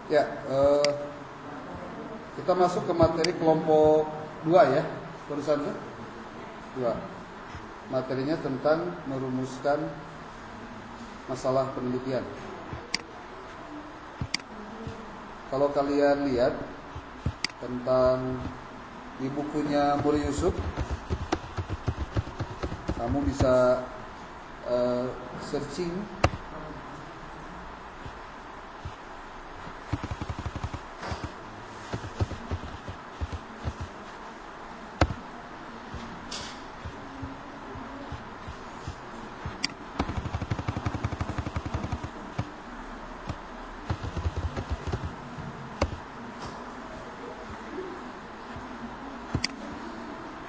Ya, kita masuk ke materi kelompok 2 ya, barusan tuh 2. Materinya tentang merumuskan masalah penelitian. Kalau kalian lihat tentang di bukunya Muri Yusuf, kamu bisa searching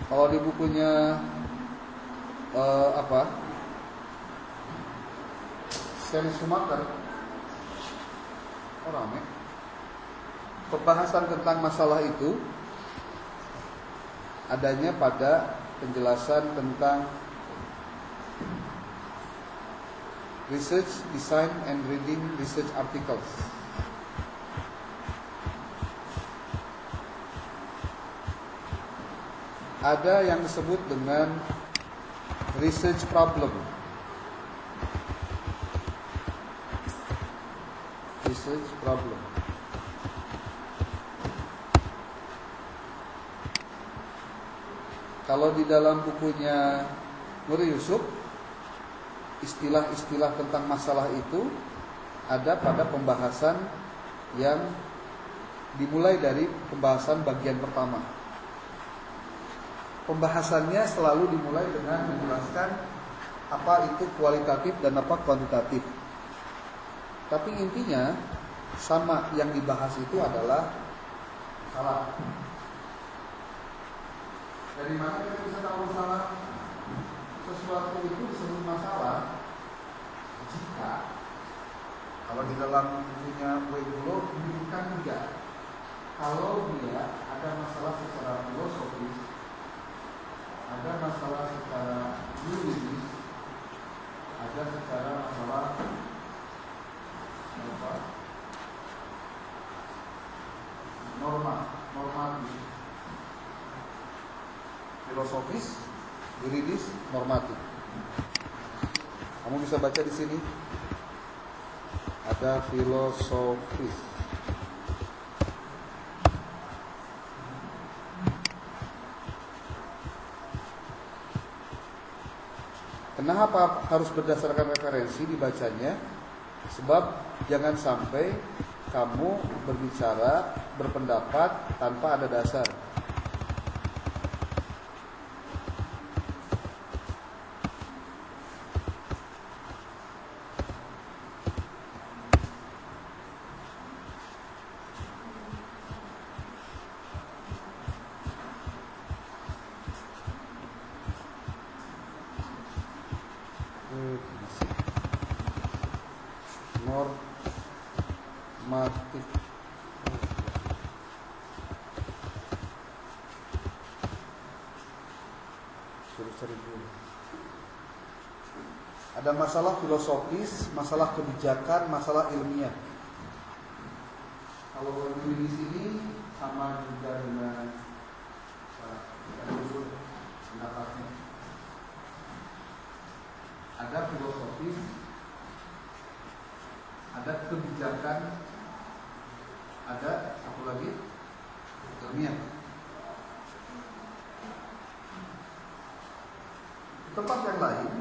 kalau di bukunya Stanley Schumacher, orang pembahasan tentang masalah itu adanya pada penjelasan tentang research, design, and reading research articles. Ada yang disebut dengan research problem. Research problem. Kalau di dalam bukunya Muri Yusuf, istilah-istilah tentang masalah itu ada pada pembahasan yang dimulai dari pembahasan bagian pertama. Pembahasannya selalu dimulai dengan menjelaskan apa itu kualitatif dan apa kuantitatif. Tapi intinya sama, yang dibahas itu adalah salah. Dari mana kita bisa tahu salah? Sesuatu itu disebut masalah jika, kalau di dalam bukunya Wegulo menyebutkan 3. Kalau dia ada masalah secara filosofis, ada masalah secara yuridis, ada secara masalah normatif, filosofis, yuridis, normatif. Kamu bisa baca di sini. Ada filosofis. Kenapa harus berdasarkan referensi dibacanya? Sebab jangan sampai kamu berbicara, berpendapat tanpa ada dasar. Normatif. Suruh cari dulu. Ada masalah filosofis, masalah kebijakan, masalah ilmiah. Kalau di sini sama juga dengan pendapatnya. Ada filosofis, ada kebijakan, ada satu lagi ilmiah. Di tempat yang lain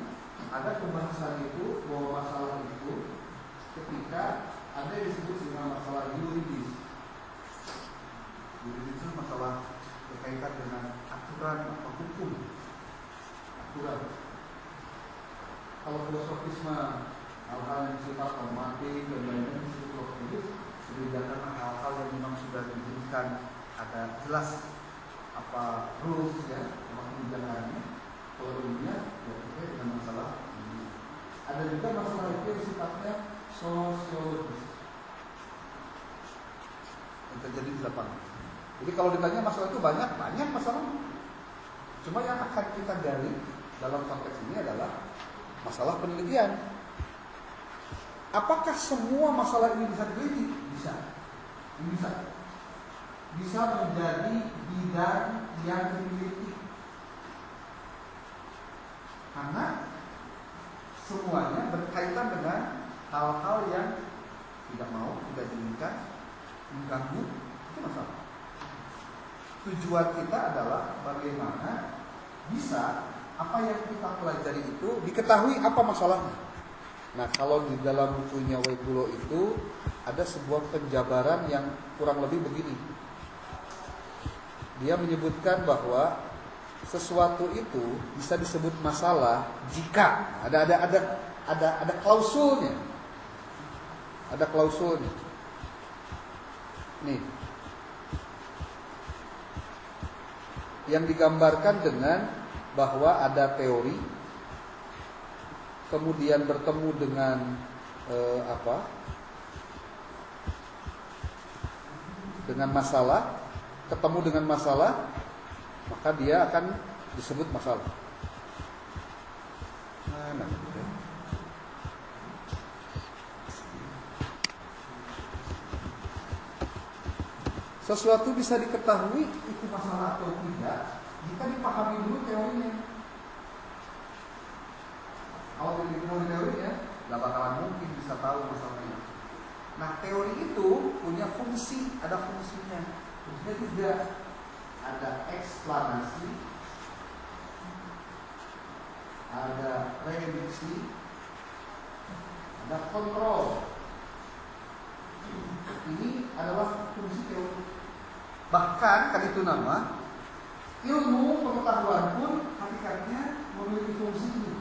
ada pembahasan itu bahwa masalah itu ketika ada yang disebut dengan masalah yuridis. Yuridis itu masalah berkaitan dengan aturan atau hukum. Aturan. Kalau filosofisme hal-hal yang sifat normatif dan lain-lain disebut filosofis, kebijakan hal-hal yang memang sudah diberikan ada jelas apa rules ya, apa kebijakannya. Kalau ilmiah ya terkait dengan masalah ini. Ada juga masalah itu yang sifatnya sosiologis yang terjadi di lapangan. Jadi kalau ditanya masalah itu banyak masalah. Cuma yang akan kita gali dalam konteks ini adalah masalah penelitian. Apakah semua masalah ini bisa diteliti? Bisa. Ini bisa menjadi bidang yang dimiliki, karena semuanya berkaitan dengan hal-hal yang tidak mau, tidak diinginkan, mengganggu, itu masalah. Tujuan kita adalah bagaimana bisa apa yang kita pelajari itu diketahui apa masalahnya. Nah, kalau di dalam bukunya Waibulo itu ada sebuah penjabaran yang kurang lebih begini. Dia menyebutkan bahwa sesuatu itu bisa disebut masalah jika ada klausulnya. Ada klausulnya. Nih. Yang digambarkan dengan bahwa ada teori, kemudian bertemu dengan dengan masalah, ketemu dengan masalah, maka dia akan disebut masalah. Sesuatu bisa diketahui itu masalah atau tidak jika dipahami dulu teorinya. Kalau dipahami teorinya, nggak bakalan mungkin bisa tahu masalahnya. Nah, teori itu punya fungsi, ada fungsinya. Fungsinya juga ada eksplanasi, ada prediksi, ada kontrol. Ini adalah fungsi teori. Bahkan kan itu nama ilmu pengetahuan pun hakikatnya memiliki fungsi ini.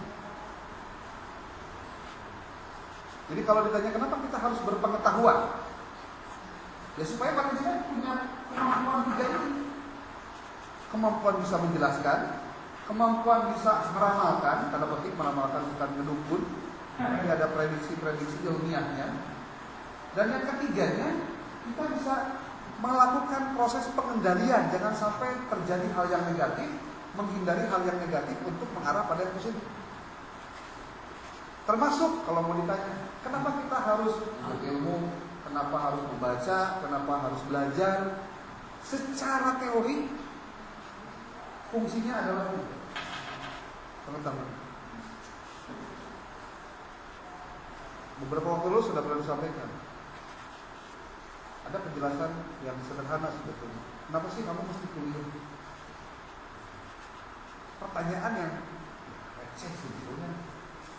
Jadi kalau ditanya kenapa kita harus berpengetahuan, ya supaya manusia punya kemampuan tiga ini. Kemampuan bisa menjelaskan, kemampuan bisa meramalkan, tanda petik meramalkan bukan ngedukun. Jadi ada prediksi-prediksi ilmiahnya. Dan yang ketiganya, kita bisa melakukan proses pengendalian, jangan sampai terjadi hal yang negatif, menghindari hal yang negatif untuk mengarah pada yang positif. Termasuk kalau mau ditanya, kenapa kita harus berilmu, kenapa harus membaca, kenapa harus belajar? Secara teori, fungsinya adalah pengetahuan. Beberapa waktu lalu sudah pernah disampaikan. Ada penjelasan yang sederhana sebetulnya. Kenapa sih kamu mesti kuliah? Pertanyaan yang receh sebetulnya.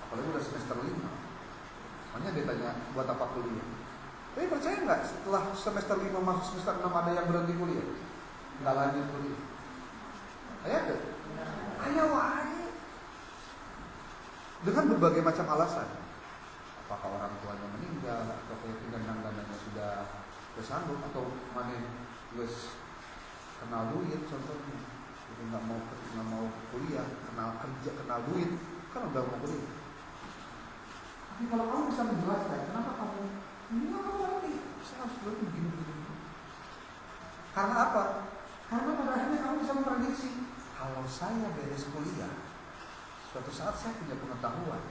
Apalagi udah semester 5. Makanya dia tanya, buat apa kuliah? Tapi percaya nggak setelah semester 5 masuk semester 6 ada yang berhenti kuliah? Nggak lanjut kuliah. Ayah deh. Ayah wae. Dengan berbagai macam alasan. Apakah orang tuanya meninggal, atau keyakinan-keyakinannya sudah bersanggup, atau mana wes kenal duit contohnya, jadi nggak mau kuliah, kenal kerja, kenal duit, kan udah mau kuliah. Tapi kalau kamu bisa menjelaskan kenapa kamu nggak mau berhenti, saya harus berhenti begini. Karena apa? Karena pada akhirnya kamu bisa memprediksi, kalau saya beres kuliah, suatu saat saya punya pengetahuan,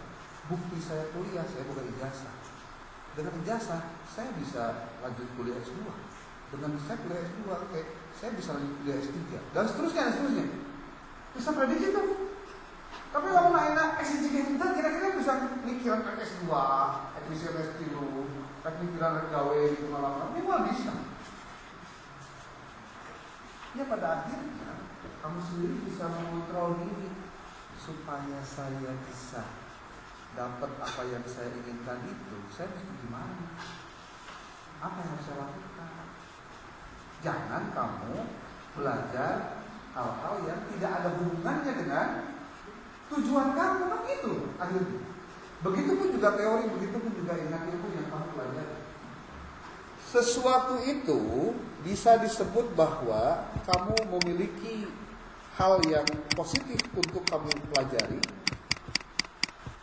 bukti saya kuliah, saya bukan ijazah. Dengan ijazah, saya bisa lanjut kuliah S2. Dengan saya kuliah S2, saya bisa lanjut kuliah S3. Dan seterusnya. Bisa prediksi tuh. Tapi kalau naik S3 kita kira-kira bisa mikiran S2, admission S3, mikiran gawe di malam. Minimal bisa. Ya pada akhirnya, kamu sendiri bisa mengontrol diri supaya saya bisa dapat apa yang saya inginkan itu, saya mesti gimana? Apa yang harus saya lakukan? Jangan kamu belajar hal-hal yang tidak ada hubungannya dengan tujuan kamu, kan gitu akhirnya. Begitupun juga teori, begitupun juga ilmu yang kamu pelajari. Sesuatu itu bisa disebut bahwa kamu memiliki hal yang positif untuk kamu pelajari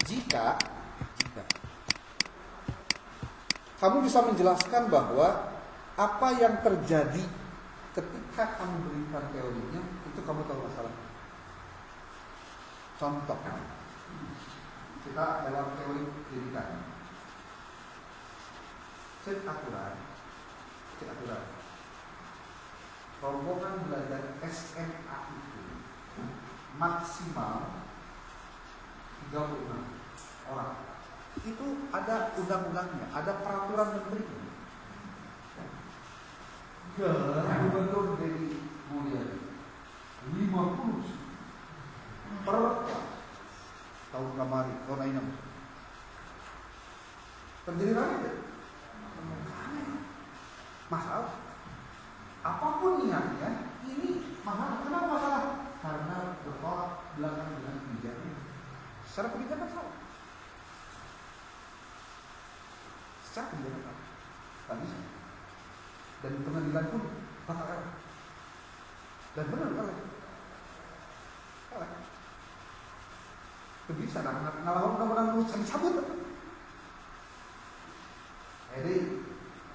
jika kamu bisa menjelaskan bahwa apa yang terjadi ketika kamu berikan teorinya, itu kamu tahu masalahnya. Contoh, kita dalam teori pendidikan, set aturan Cek aturan. Rombongan belajar SMA itu maksimal 36 orang. Itu ada undang-undangnya, ada peraturan menterinya. Gubernur Dedi Mulyadi 50 per tahun kemarin, tahun ini terjadi lagi. Masalah apapun niatnya, ini masalah. Kenapa masalah? Karena bertolak belakang dengan kebijakan. Secara kebijakan salah. Secara kebijakan salah. Tak bisa. Dan pengadilan pun bakal kalah. Dan benar kalah. Kalah. Itu bisa ngelawan undang-undang dulu cabut. Jadi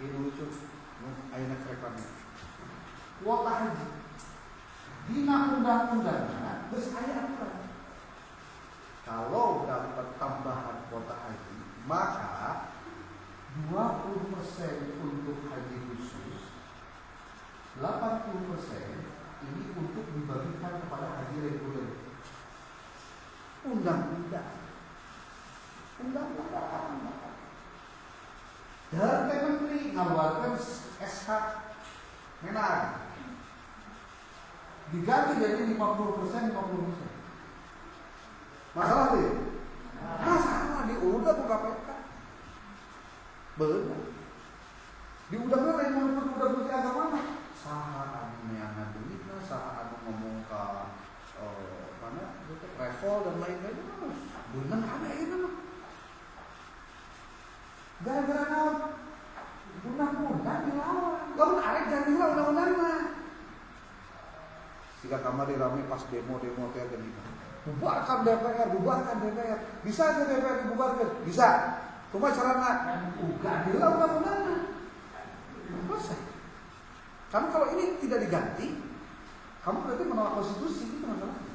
ini lucu. Ayeuna rekomnya. Kuota haji. Dina undang-undangnya geus aya aturan. Kalau dapat tambahan kuota haji, maka 20% untuk haji khusus, 80% ini untuk dibagikan kepada haji reguler. Undang-undang. Dan Menteri ngaluarkan SK Menag diganti jadi 50%. Masalah deh. Masalah diundang ke KPK. Benar. Diundangnya lain menurut undang-undang agama. Saha anu neangan duitna, saha anu ngomong ka mana travel dan lain-lain. Benar ada ini mah. Gara-gara naon? Undang-undang dilawan. Lamun arek jangan dilawan undang-undangna. Siga kamari rame pas demo teh gini. Bubarkan DPR. Bisa aja DPR dibubarkan? Bisa. Cuma caranya enggak dilawan undang-undangna. Selesai. Karena kalau ini tidak diganti, kamu berarti menolak konstitusi, itu masalahnya.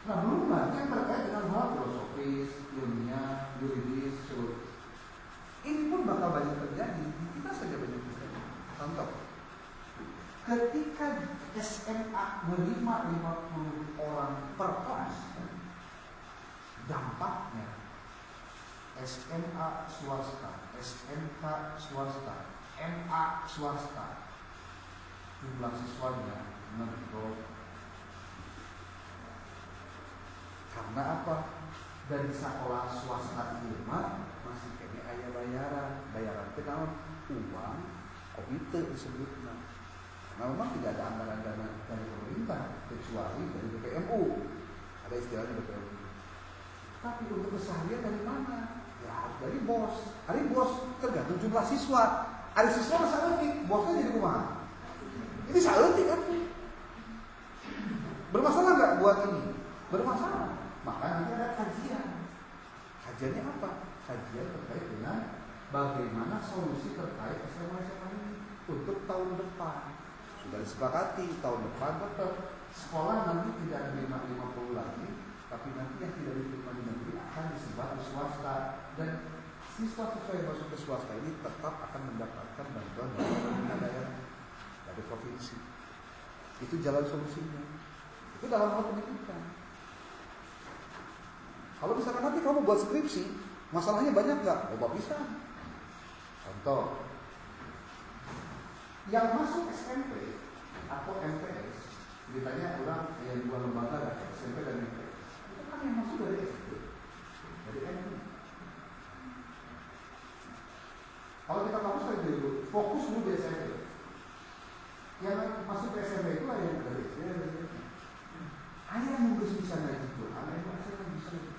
Nah, belum lagi yang terkait dengan hal filosofis, ilmiah, yuridis, ini pun bakal banyak terjadi. Kita saja banyak terjadi. Contoh, ketika SMA menerima 50 orang per kelas, dampaknya SMA swasta, SMK swasta, MA swasta, jumlah siswanya menurun. Karena apa? Dari sekolah swasta itu masih kayaknya ayah bayaran itu naon uang komite disebutnya. Nah, memang tidak ada anggaran dana dari pemerintah kecuali dari BPMU. Ada istilahnya BPMU. Tapi untuk keseharian dari mana? Ya dari bos. Hari bos tergantung jumlah siswa. Ada siswa masa leutik, bosnya jadi kumaha? Ini saeutik kan? Bermasalah nggak buat ini? Bermasalah. Maka nanti ada kajian. Kajiannya apa? Kajian terkait dengan bagaimana solusi terkait SMA ini untuk tahun depan. Sudah disepakati tahun depan tetap sekolah nanti tidak ada 50 lagi, tapi nanti yang tidak diterima di negeri akan disebar ke swasta, dan siswa-siswa yang masuk ke swasta ini tetap akan mendapatkan bantuan dari pemerintah daerah, dari provinsi. Itu jalan solusinya. Itu dalam hal pendidikan. Kalau misalkan nanti kamu buat skripsi, masalahnya banyak nggak? Coba bisa. Contoh, yang masuk SMP atau MTS, ditanya orang yang dua lembaga ada SMP dan MTS, itu kan yang masuk dari SD, dari MP. Kalau kita fokus dulu di SMP. Yang masuk ke SMP itu ada yang dari SD, hanya yang bisa ngaji Quran, ada yang bisa ngaji.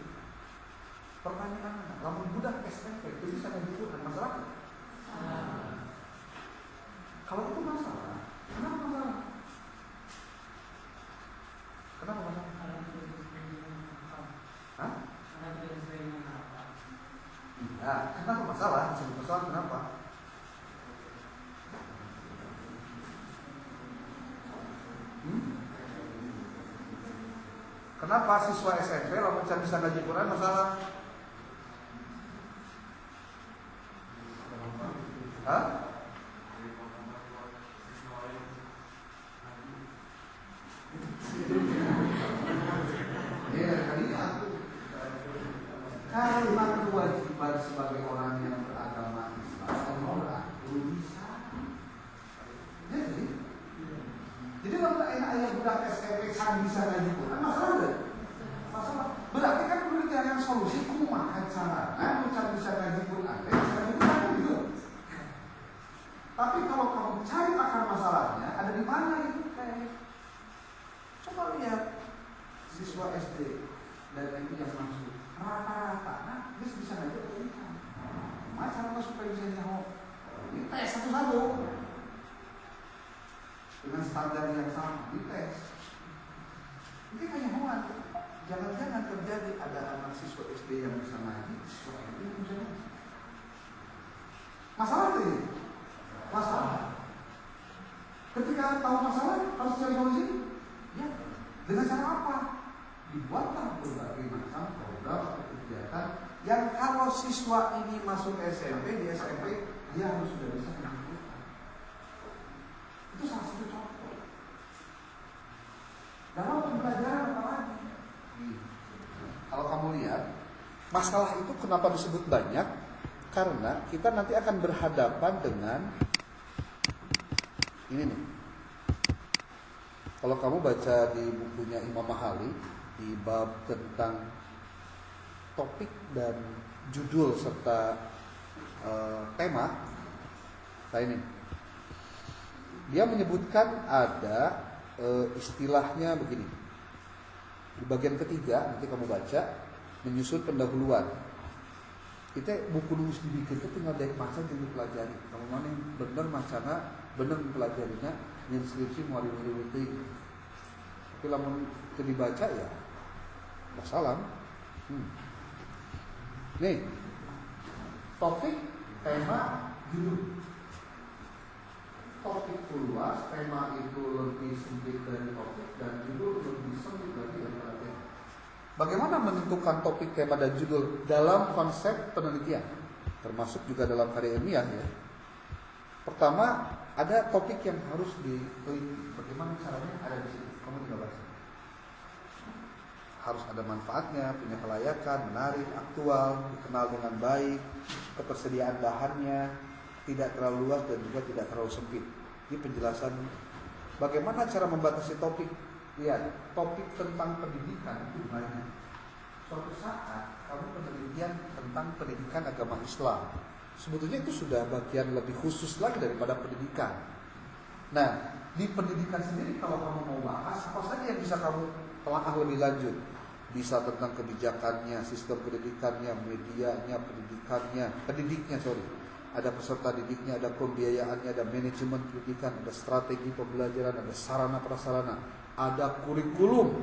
Pertanyaan, lamun budak SMP itu bisa ngaji Quran, masalah? Kalau itu masalah, kenapa masalah? Kenapa masalah? Hah? Ya, kenapa masalah? Masalah kenapa? Kenapa siswa SMP lamun bisa ngaji Quran masalah? Hah? budak SMP can bisa ngaji Quran, masalah enggak? Masalah. Berarti kan perlu dicarikan solusi kumaha carana nu can bisa ngaji Quran, bisa ngaji Quran gitu. Tapi kalau kamu cari akar masalahnya, ada di mana itu teh? Coba lihat siswa SD dan itu yang masuk rata-rata, nah dia bisa ngaji Quran. Macam apa supaya bisa nyaho? Dites satu-satu dengan standar yang sama, dites. Ini kayak muat. Jangan-jangan terjadi ada anak siswa SD yang bisa ngaji, siswa SD yang bisa ngaji. Masalah tuh, masalah. Ketika tahu masalah harus cari solusi. Ya, dengan cara apa? Dibuatlah berbagai macam program atau kegiatan yang kalau siswa ini masuk SMP, di SMP dia harus sudah bisa ngaji. Itu salah satu contoh. Dalam pembelajaran apa lagi? Kalau kamu lihat, masalah itu kenapa disebut banyak? Karena kita nanti akan berhadapan dengan ini nih. Kalau kamu baca di bukunya Imam Mahali di bab tentang topik dan judul serta tema, nah ini dia menyebutkan ada istilahnya begini. Di bagian ketiga nanti kamu baca menyusun pendahuluan. Kita buku nulis dibikin itu tinggal dari maca dan dipelajari. Kamu mana bener macana, bener mempelajarinya, yang skripsi mau diwiwiti. Tapi lamun itu dibaca ya wassalam. Nih, topik, tema, judul. Topik luas, tema itu lebih sempit dari topik, dan judul lebih sempit lagi daripada tema. Bagaimana menentukan topik, tema, dan judul dalam konsep penelitian, termasuk juga dalam karya ilmiah ya. Pertama, ada topik yang harus diteliti. Bagaimana caranya? Ada di sini. Kamu tinggal baca. Harus ada manfaatnya, punya kelayakan, menarik, aktual, dikenal dengan baik, ketersediaan bahannya, tidak terlalu luas dan juga tidak terlalu sempit. Ini penjelasan bagaimana cara membatasi topik. Lihat, topik tentang pendidikan itu banyak. Suatu saat kamu penelitian tentang pendidikan agama Islam, sebetulnya itu sudah bagian lebih khusus lagi daripada pendidikan. Nah, di pendidikan sendiri kalau kamu mau bahas apa saja yang bisa kamu telah lebih lanjut. Bisa tentang kebijakannya, sistem pendidikannya, medianya, pendidiknya. Ada peserta didiknya, ada pembiayaannya, ada manajemen pendidikan, ada strategi pembelajaran, ada sarana prasarana, ada kurikulum,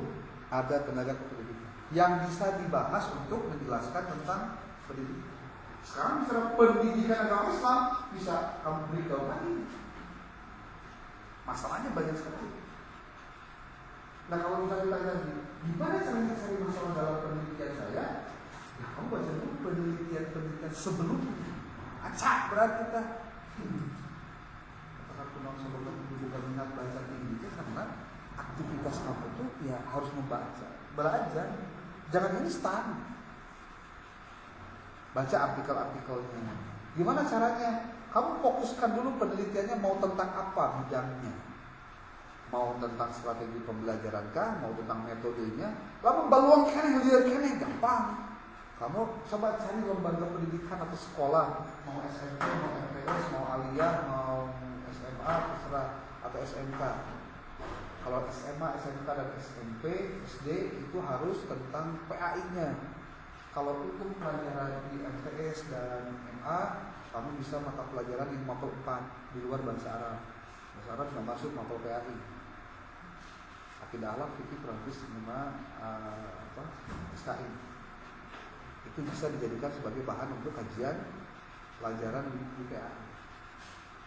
ada tenaga kependidikan yang bisa dibahas untuk menjelaskan tentang pendidikan. Sekarang bicara pendidikan agama Islam bisa kamu beritahu lagi. Masalahnya banyak sekali. Nah kalau misalnya ditanya lagi, gimana caranya cari masalah dalam penelitian saya? Ya kamu baca dulu penelitian sebelumnya. Acak berarti kita. Apakah kunang sebelum bukan minat baca tinggi karena aktivitas kamu itu ya harus membaca, belajar. Jangan instan. Baca artikel-artikelnya. Gimana caranya? Kamu fokuskan dulu penelitiannya mau tentang apa bidangnya. Mau tentang strategi pembelajaran kah? Mau tentang metodenya? Lalu baluangkan yang gampang. Kamu coba cari lembaga pendidikan atau sekolah, mau SMP, mau MTS, mau aliyah, mau SMA, terserah, atau SMK. Kalau SMA, SMK, dan SMP, SD itu harus tentang PAI-nya. Kalau untuk pelajaran di MTS dan MA, kamu bisa mata pelajaran yang mapel 4 di luar bahasa Arab. Bahasa Arab sudah masuk mapel PAI. Akidah alam, fikih, praktis, SKI. Itu bisa dijadikan sebagai bahan untuk kajian pelajaran di PAI.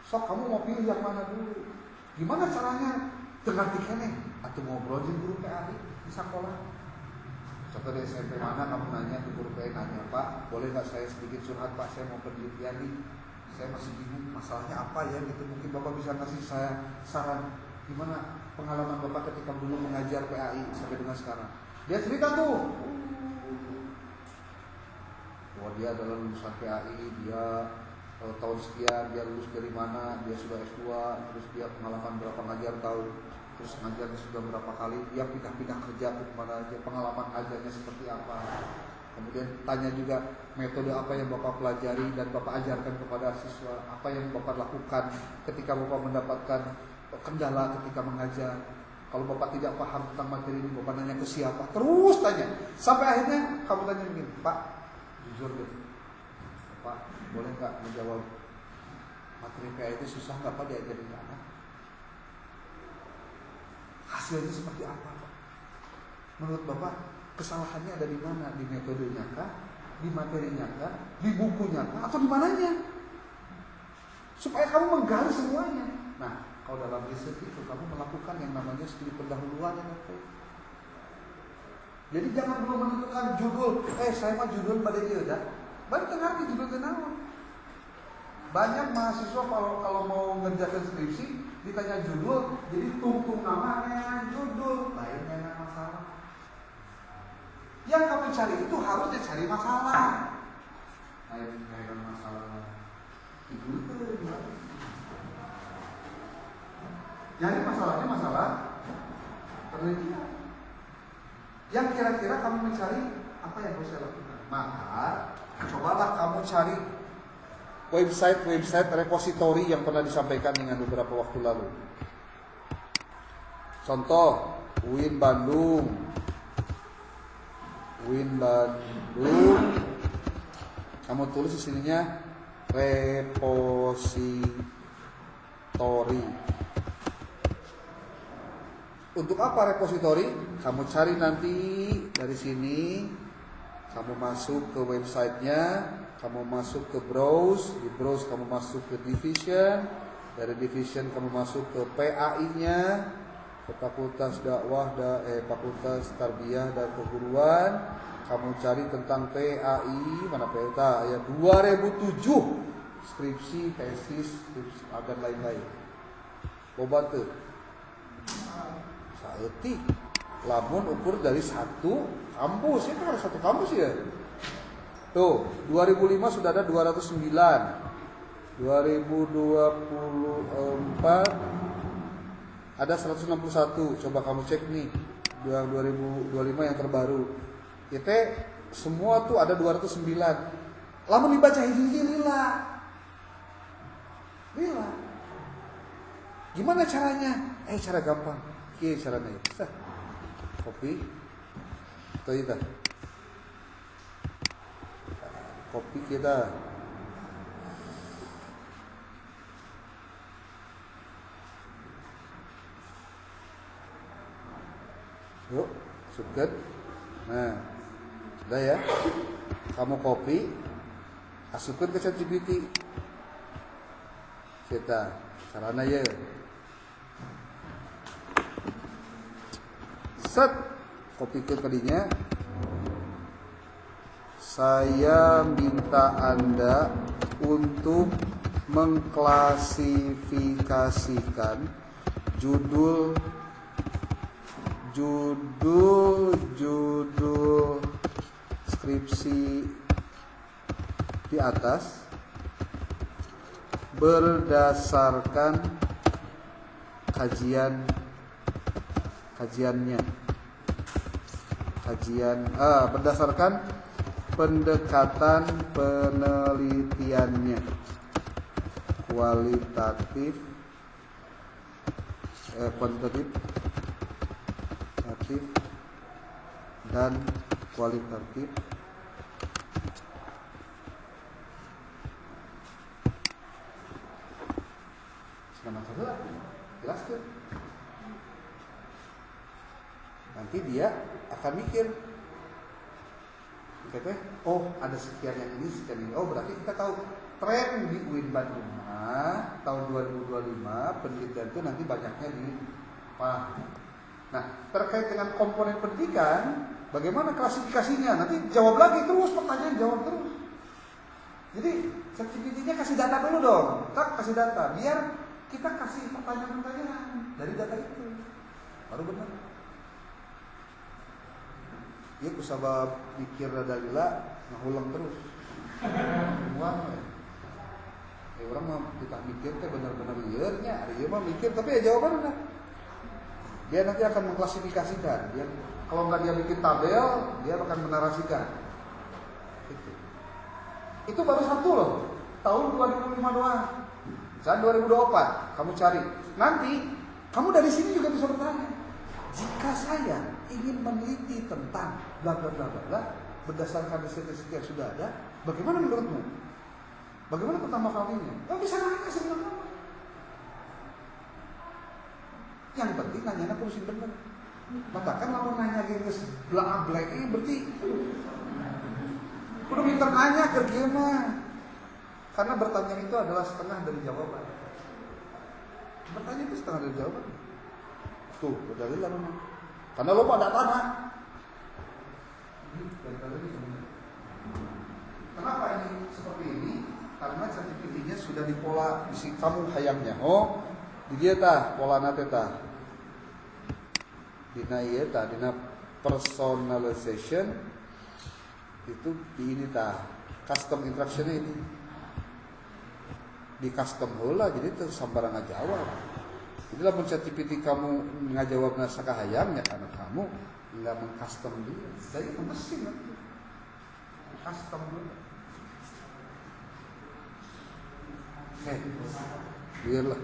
So kamu mau pilih yang mana dulu? Gimana caranya? Dengartikan atau ngobrol dengan guru PAI di sekolah. Contoh di SMP mana kamu nanya ke guru PAI, nanya, Pak, boleh nggak saya sedikit curhat Pak, saya mau penelitian nih, saya masih bingung masalahnya apa ya gitu. Mungkin Bapak bisa kasih saya saran gimana pengalaman Bapak ketika dulu mengajar PAI sampai dengan sekarang. Dia cerita tuh, bahwa dia adalah lulusan PAI, dia tahun sekian, dia lulus dari mana, dia sudah S2, terus dia pengalaman berapa ngajar tahun. terus ngajarnya sudah berapa kali, dia pindah-pindah kerja ke mana aja, pengalaman ngajarnya seperti apa. Kemudian tanya juga metode apa yang Bapak pelajari dan Bapak ajarkan kepada siswa, apa yang Bapak lakukan ketika Bapak mendapatkan kendala ketika mengajar. Kalau Bapak tidak paham tentang materi ini, Bapak nanya ke siapa? Terus tanya. Sampai akhirnya kamu tanya begini, Pak, jujur deh, Pak, boleh nggak menjawab materi PA itu susah nggak Pak diajarin ke anak? Hasilnya seperti apa Pak? Menurut Bapak kesalahannya ada di mana? Di metodenya kah? Di materinya kah? Di bukunya kah? Atau di mananya? Supaya kamu menggali semuanya. Nah, kalau dalam riset itu kamu melakukan yang namanya studi pendahuluan ya Bapak. Jadi jangan belum menentukan judul. Saya mah judul pada dia dah. Baru ngerti judul kenalan. Banyak mahasiswa kalau mau ngerjakan skripsi ditanya judul, jadi tungtung namanya judul, lainnya nggak masalah. Yang kamu cari itu harusnya cari masalah. Lain masalah. Itu gimana? Jadi masalahnya masalah penelitian. Yang kira-kira kamu mencari apa yang harus saya lakukan? Maka cobalah kamu cari website repositori yang pernah disampaikan dengan beberapa waktu lalu. Contoh UIN Bandung. Kamu tulis di sininya repositori. Untuk apa repositori? Kamu cari nanti dari sini, kamu masuk ke websitenya, kamu masuk ke browse, di browse kamu masuk ke division, dari division kamu masuk ke PAI-nya, ke Fakultas Dakwah Fakultas Tarbiyah dan Keguruan. Kamu cari tentang PAI, mana PAI ya 2007, skripsi, tesis, dan lain-lain. Boba tuh. Saeutik lamun ukur dari satu kampus, itu harus satu kampus ya. Tuh, 2005 sudah ada 209. 2024 ada 161. Coba kamu cek nih. 2025 yang terbaru. Itu semua tuh ada 209. Lamun dibaca hiji-hiji lila. Gimana caranya? Cara gampang. Kieu caranya. Kopi. Tuh itu. Kopi kita. Yuk, suket. Nah, udah ya. Kamu kopi, asupkan ke ChatGPT. Kita caranya ya. Set, kopi ke tadinya. Saya minta Anda untuk mengklasifikasikan judul skripsi di atas berdasarkan berdasarkan pendekatan penelitiannya, kuantitatif dan kualitatif. Selamat saja, jelaskan. Nanti dia akan mikir, ada sekian yang ini, sekian ini. Berarti kita tahu tren di UIN Bandung tahun 2025 penelitian itu nanti banyaknya di apa. Nah, terkait dengan komponen pendidikan, bagaimana klasifikasinya? Nanti jawab lagi terus pertanyaan, jawab terus. Jadi ChatGPT-nya kasih data dulu dong, kasih data, biar kita kasih pertanyaan-pertanyaan dari data itu, baru benar. Ya, kusabab mikir dalila ngulang terus. Semua orang mah kita mikir teh benar-benar liarnya, ari mah mikir tapi ya jawaban udah. Dia nanti akan mengklasifikasikan. Kalau nggak dia bikin tabel, dia akan menarasikan. Itu baru satu loh. Tahun 2005 doang. Misalnya 2024, kamu cari. Nanti kamu dari sini juga bisa bertanya. Jika saya ingin meneliti tentang bla bla bla bla berdasarkan riset-riset yang sudah ada, bagaimana menurutmu? Bagaimana pertama kalinya? Bisa nanya sebenarnya. Yang penting nanya kudu sing bener. Matakan lamun nanya geus blak-blak berarti kudu pinter nanya keur kieu mah. Karena bertanya itu adalah setengah dari jawaban. Bertanya itu setengah dari jawaban. Tuh, berdalil lah memang. Karena lo pada tanah. Kenapa ini seperti ini? Karena ChatGPT-nya sudah dipola isi kamu hayangnya. Oh, di dia tah pola nate tah. Dina ieu tah dina personalization itu di ini tah custom interaction ini. Di custom heula jadi teu sambarang ngajawab. Jadi lamun ChatGPT kamu ngajawabna sakahayang ya karena kamu enggak mengcustom dia. Jadi mesin nanti. Custom dulu. Biarlah.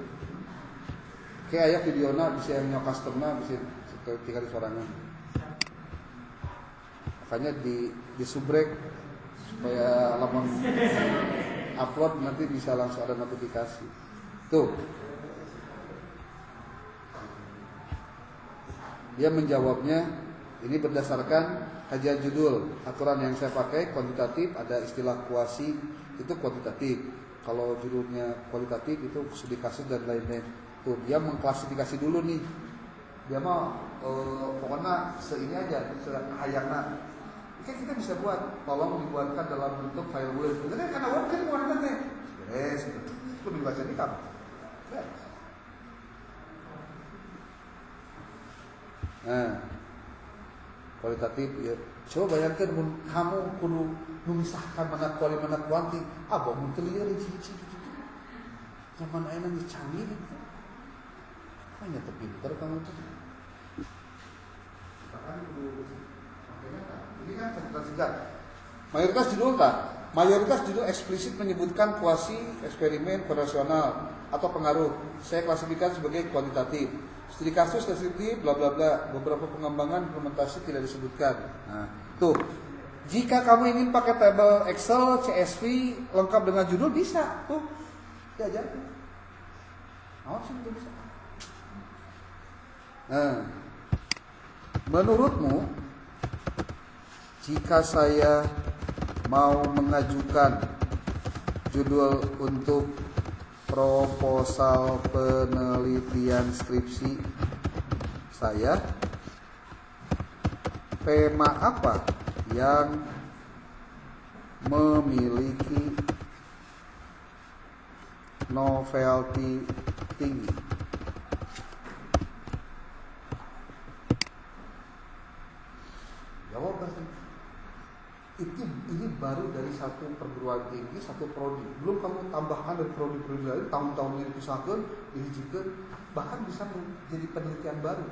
Kayak aya videona bisa yang customna bisa ketika di sorangan. Makanya di subrek supaya lamun upload nanti bisa langsung ada notifikasi. Tuh. Dia menjawabnya ini berdasarkan kajian judul. Aturan yang saya pakai kuantitatif, ada istilah kuasi itu kuantitatif. Kalau judulnya kualitatif itu studi kasus dan lain-lain. Tuh, dia mengklasifikasi dulu nih. Dia mau pokoknya seini aja, sehayangna. Oke, kita bisa buat, tolong dibuatkan dalam bentuk file Word. Karena Word kan muatan teh. Beres gitu. Itu dibaca di kamu. Beres. Nah, kualitatif ya. Coba bayangkan kamu kudu memisahkan mana kuali mana kuanti. Abah mun teu lieur hiji-hiji gitu. Zaman ayeuna geus canggih gitu. Hanya teu pinter kamu tuh. Bahkan kudu ini kan catatan singkat. Mayoritas judul tak? Mayoritas judul eksplisit menyebutkan kuasi, eksperimen, operasional atau pengaruh. Saya klasifikasi sebagai kuantitatif. Studi kasus deskriptif, bla bla bla. Beberapa pengembangan implementasi tidak disebutkan. Nah, tuh. Jika kamu ingin pakai tabel Excel, CSV lengkap dengan judul bisa, tuh. Diajar. Awas itu bisa. Nah, menurutmu, jika saya mau mengajukan judul untuk proposal penelitian skripsi saya, tema apa yang memiliki novelty tinggi? Jawab pasti. Ini baru dari satu perguruan tinggi, satu prodi. Belum kamu tambahkan dari prodi-prodi lain, tahun-tahunnya dipisahkan, dihijikan, bahkan bisa menjadi penelitian baru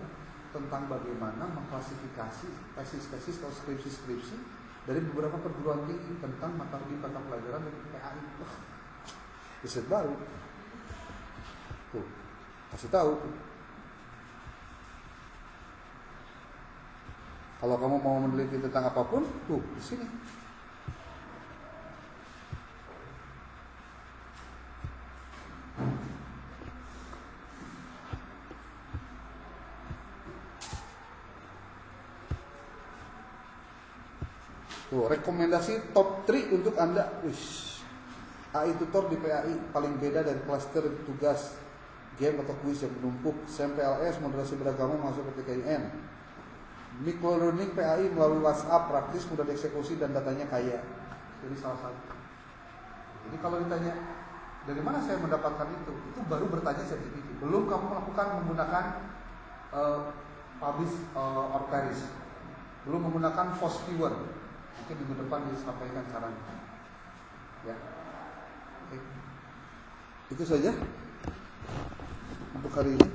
tentang bagaimana mengklasifikasi tesis-tesis atau skripsi-skripsi dari beberapa perguruan tinggi tentang mata pelajaran dari PAI. Riset baru. Tuh, kasih tahu. Kalau kamu mau meneliti tentang apapun, tuh di sini. Tuh, rekomendasi top 3 untuk Anda. AI tutor di PAI paling beda dari klaster tugas game atau kuis yang menumpuk. SMPLS moderasi beragama masuk PTKIN. Microlearning PAI melalui WhatsApp praktis, mudah dieksekusi dan datanya kaya. Jadi salah satu. Jadi kalau ditanya dari mana saya mendapatkan itu baru bertanya ChatGPT. Belum kamu melakukan menggunakan publish or perish. Belum menggunakan force viewer. Mungkin minggu depan disampaikan caranya. Ya. Oke. Itu saja untuk hari ini.